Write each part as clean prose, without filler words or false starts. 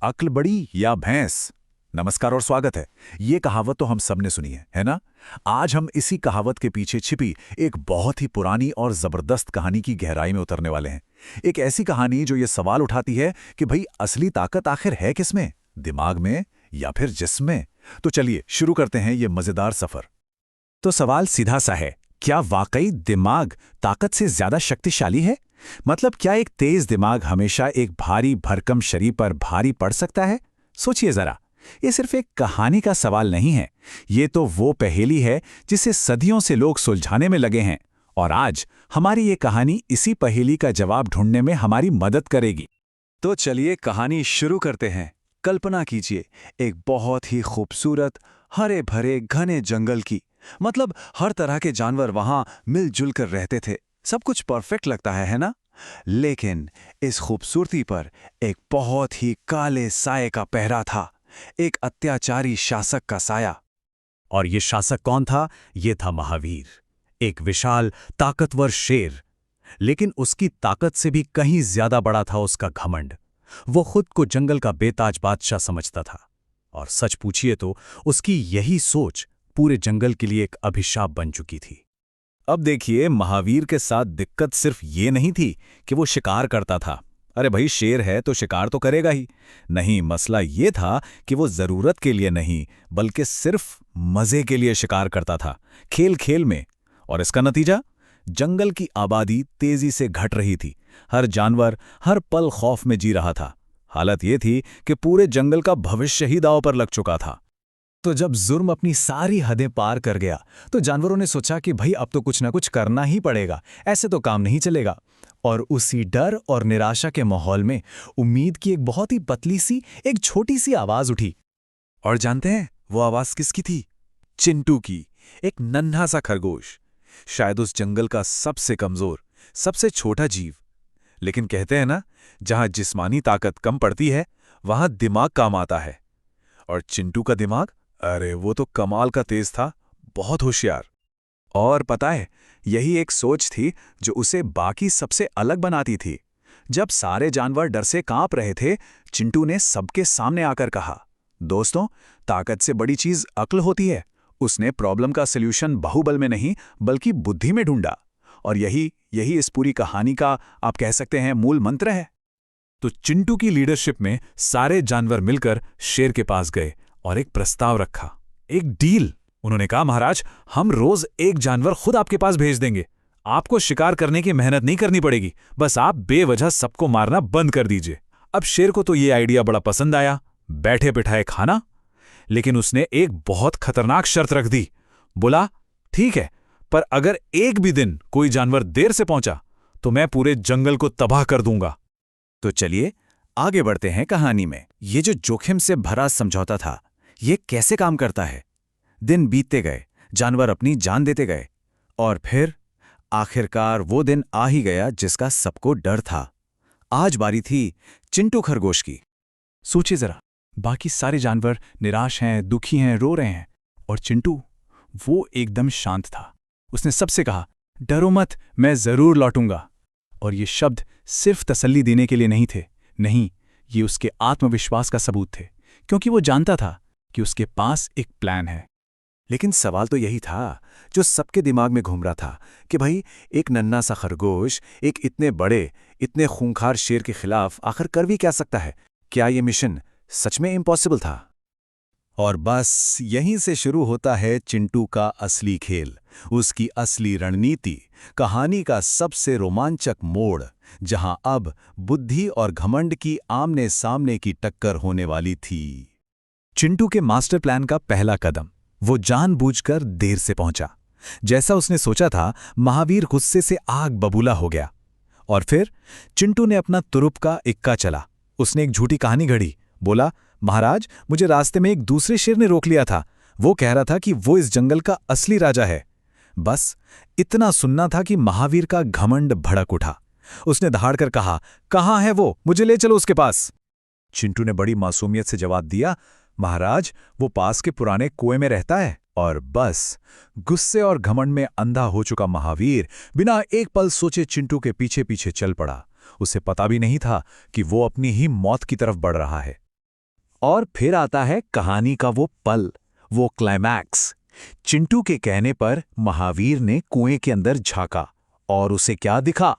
अक्ल बड़ी या भैंस। नमस्कार और स्वागत है। ये कहावत तो हम सबने सुनी है ना? आज हम इसी कहावत के पीछे छिपी एक बहुत ही पुरानी और जबरदस्त कहानी की गहराई में उतरने वाले हैं। एक ऐसी कहानी जो ये सवाल उठाती है कि भाई असली ताकत आखिर है किसमें, दिमाग में या फिर जिस्म में? तो चलिए शुरू करते हैं ये मजेदार सफर। तो सवाल सीधा सा है, क्या वाकई दिमाग ताकत से ज्यादा शक्तिशाली है? मतलब क्या एक तेज दिमाग हमेशा एक भारी भरकम शरीर पर भारी पड़ सकता है? सोचिए जरा, ये सिर्फ एक कहानी का सवाल नहीं है। ये तो वो पहेली है जिसे सदियों से लोग सुलझाने में लगे हैं। और आज हमारी ये कहानी इसी पहेली का जवाब ढूंढने में हमारी मदद करेगी। तो चलिए कहानी शुरू करते हैं। कल्पना कीजिए एक बहुत ही खूबसूरत हरे भरे घने जंगल की। मतलब हर तरह के जानवर वहां मिलजुल कर रहते थे। सब कुछ परफेक्ट लगता है ना? लेकिन इस खूबसूरती पर एक बहुत ही काले साये का पहरा था। एक अत्याचारी शासक का साया। और ये शासक कौन था? ये था महावीर, एक विशाल ताकतवर शेर। लेकिन उसकी ताकत से भी कहीं ज्यादा बड़ा था उसका घमंड। वो खुद को जंगल का बेताज बादशाह समझता था। और सच पूछिए तो उसकी यही सोच पूरे जंगल के लिए एक अभिशाप बन चुकी थी। अब देखिए, महावीर के साथ दिक्कत सिर्फ ये नहीं थी कि वो शिकार करता था। अरे भाई, शेर है तो शिकार तो करेगा ही। नहीं, मसला ये था कि वो जरूरत के लिए नहीं बल्कि सिर्फ मजे के लिए शिकार करता था, खेल खेल में। और इसका नतीजा, जंगल की आबादी तेजी से घट रही थी। हर जानवर हर पल खौफ में जी रहा था। हालत ये थी कि पूरे जंगल का भविष्य ही दांव पर लग चुका था। तो जब जुर्म अपनी सारी हदें पार कर गया तो जानवरों ने सोचा कि भाई अब तो कुछ ना कुछ करना ही पड़ेगा, ऐसे तो काम नहीं चलेगा। और उसी डर और निराशा के माहौल में उम्मीद की एक बहुत ही पतली सी एक छोटी सी आवाज उठी। और जानते हैं वो आवाज किसकी थी? चिंटू की। एक नन्हा सा खरगोश, शायद उस जंगल का सबसे कमजोर, सबसे छोटा जीव। लेकिन कहते हैं ना, जहां जिस्मानी ताकत कम पड़ती है वहां दिमाग काम आता है। और चिंटू का दिमाग, अरे वो तो कमाल का तेज था, बहुत होशियार। और पता है, यही एक सोच थी जो उसे बाकी सबसे अलग बनाती थी। जब सारे जानवर डर से कांप रहे थे, चिंटू ने सबके सामने आकर कहा, दोस्तों, ताकत से बड़ी चीज अक्ल होती है। उसने प्रॉब्लम का सल्यूशन बाहुबल में नहीं बल्कि बुद्धि में ढूंढा। और यही यही इस पूरी कहानी का, आप कह सकते हैं, मूल मंत्र है। तो चिंटू की लीडरशिप में सारे जानवर मिलकर शेर के पास गए और एक प्रस्ताव रखा, एक डील। उन्होंने कहा, महाराज, हम रोज एक जानवर खुद आपके पास भेज देंगे। आपको शिकार करने की मेहनत नहीं करनी पड़ेगी, बस आप बेवजह सबको मारना बंद कर दीजिए। अब शेर को तो ये आइडिया बड़ा पसंद आया, बैठे बिठाए खाना। लेकिन उसने एक बहुत खतरनाक शर्त रख दी। बोला, ठीक है, पर अगर एक भी दिन कोई जानवर देर से पहुंचा तो मैं पूरे जंगल को तबाह कर दूंगा। तो चलिए आगे बढ़ते हैं कहानी में। ये जो जोखिम से भरा समझौता था, ये कैसे काम करता है? दिन बीतते गए, जानवर अपनी जान देते गए। और फिर आखिरकार वो दिन आ ही गया जिसका सबको डर था। आज बारी थी चिंटू खरगोश की। सोचिए जरा, बाकी सारे जानवर निराश हैं, दुखी हैं, रो रहे हैं। और चिंटू, वो एकदम शांत था। उसने सबसे कहा, डरो मत, मैं जरूर लौटूंगा। और ये शब्द सिर्फ तसल्ली देने के लिए नहीं थे, नहीं, ये उसके आत्मविश्वास का सबूत थे। क्योंकि वो जानता था कि उसके पास एक प्लान है। लेकिन सवाल तो यही था जो सबके दिमाग में घूम रहा था कि भाई, एक नन्हा सा खरगोश एक इतने बड़े, इतने खूंखार शेर के खिलाफ आखिर कर भी क्या सकता है? क्या ये मिशन सच में इम्पॉसिबल था? और बस यहीं से शुरू होता है चिंटू का असली खेल, उसकी असली रणनीति, कहानी का सबसे रोमांचक मोड़, जहां अब बुद्धि और घमंड की आमने सामने की टक्कर होने वाली थी। चिंटू के मास्टर प्लान का पहला कदम, वो जानबूझकर देर से पहुंचा। जैसा उसने सोचा था, महावीर गुस्से से आग बबूला हो गया। और फिर चिंटू ने अपना तुरुप का इक्का चला। उसने एक झूठी कहानी घड़ी। बोला, महाराज, मुझे रास्ते में एक दूसरे शेर ने रोक लिया था। वो कह रहा था कि वो इस जंगल का असली राजा है। बस इतना सुनना था कि महावीर का घमंड भड़क उठा। उसने दहाड़कर कहा, कहाँ है वो? मुझे ले चलो उसके पास। चिंटू ने बड़ी मासूमियत से जवाब दिया, महाराज, वो पास के पुराने कुएं में रहता है। और बस गुस्से और घमंड में अंधा हो चुका महावीर बिना एक पल सोचे चिंटू के पीछे पीछे चल पड़ा। उसे पता भी नहीं था कि वो अपनी ही मौत की तरफ बढ़ रहा है। और फिर आता है कहानी का वो पल, वो क्लाइमैक्स। चिंटू के कहने पर महावीर ने कुएं के अंदर झांका और उसे क्या दिखा?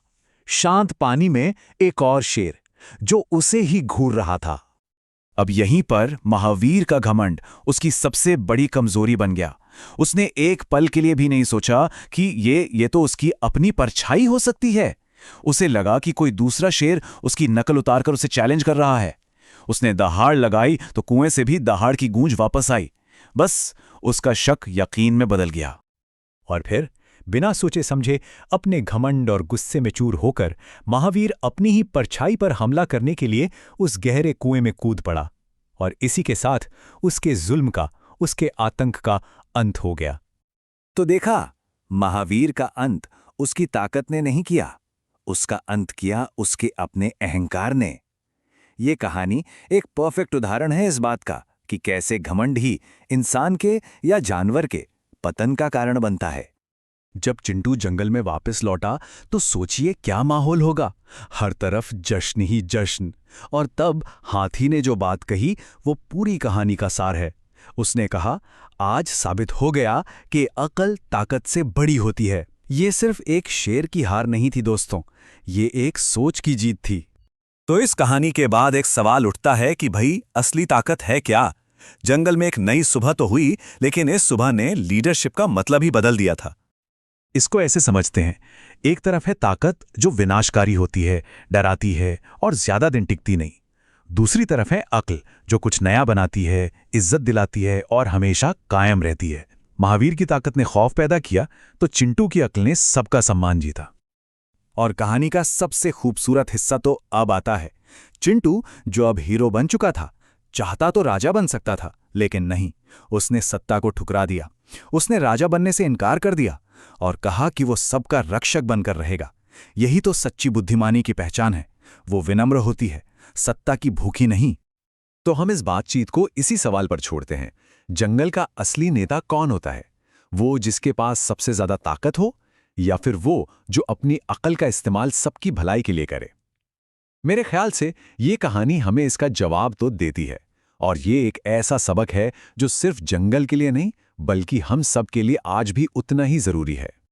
शांत पानी में एक और शेर, जो उसे ही घूर रहा था। अब यहीं पर महावीर का घमंड उसकी सबसे बड़ी कमजोरी बन गया। उसने एक पल के लिए भी नहीं सोचा कि ये तो उसकी अपनी परछाई हो सकती है। उसे लगा कि कोई दूसरा शेर उसकी नकल उतारकर उसे चैलेंज कर रहा है। उसने दहाड़ लगाई तो कुएं से भी दहाड़ की गूंज वापस आई। बस उसका शक यकीन में बदल गया। और फिर बिना सोचे समझे, अपने घमंड और गुस्से में चूर होकर महावीर अपनी ही परछाई पर हमला करने के लिए उस गहरे कुएं में कूद पड़ा। और इसी के साथ उसके जुल्म का, उसके आतंक का अंत हो गया। तो देखा, महावीर का अंत उसकी ताकत ने नहीं किया, उसका अंत किया उसके अपने अहंकार ने। ये कहानी एक परफेक्ट उदाहरण है इस बात का कि कैसे घमंड ही इंसान के या जानवर के पतन का कारण बनता है। जब चिंटू जंगल में वापस लौटा तो सोचिए क्या माहौल होगा। हर तरफ जश्न ही जश्न। और तब हाथी ने जो बात कही वो पूरी कहानी का सार है। उसने कहा, आज साबित हो गया कि अक्ल ताकत से बड़ी होती है। ये सिर्फ एक शेर की हार नहीं थी दोस्तों, ये एक सोच की जीत थी। तो इस कहानी के बाद एक सवाल उठता है कि भाई असली ताकत है क्या? जंगल में एक नई सुबह तो हुई, लेकिन इस सुबह ने लीडरशिप का मतलब ही बदल दिया था। इसको ऐसे समझते हैं, एक तरफ है ताकत जो विनाशकारी होती है, डराती है और ज्यादा दिन टिकती नहीं। दूसरी तरफ है अक्ल जो कुछ नया बनाती है, इज्जत दिलाती है और हमेशा कायम रहती है। महावीर की ताकत ने खौफ पैदा किया तो चिंटू की अक्ल ने सबका सम्मान जीता। और कहानी का सबसे खूबसूरत हिस्सा तो अब आता है। चिंटू, जो अब हीरो बन चुका था, चाहता तो राजा बन सकता था, लेकिन नहीं, उसने सत्ता को ठुकरा दिया। उसने राजा बनने से इनकार कर दिया और कहा कि वो सबका रक्षक बनकर रहेगा। यही तो सच्ची बुद्धिमानी की पहचान है। वो विनम्र होती है, सत्ता की भूखी नहीं। तो हम इस बातचीत को इसी सवाल पर छोड़ते हैं, जंगल का असली नेता कौन होता है? वो जिसके पास सबसे ज्यादा ताकत हो, या फिर वो जो अपनी अक्ल का इस्तेमाल सबकी भलाई के लिए करे? मेरे ख्याल से ये कहानी हमें इसका जवाब तो देती है। और ये एक ऐसा सबक है जो सिर्फ जंगल के लिए नहीं, बल्कि हम सब के लिए आज भी उतना ही जरूरी है।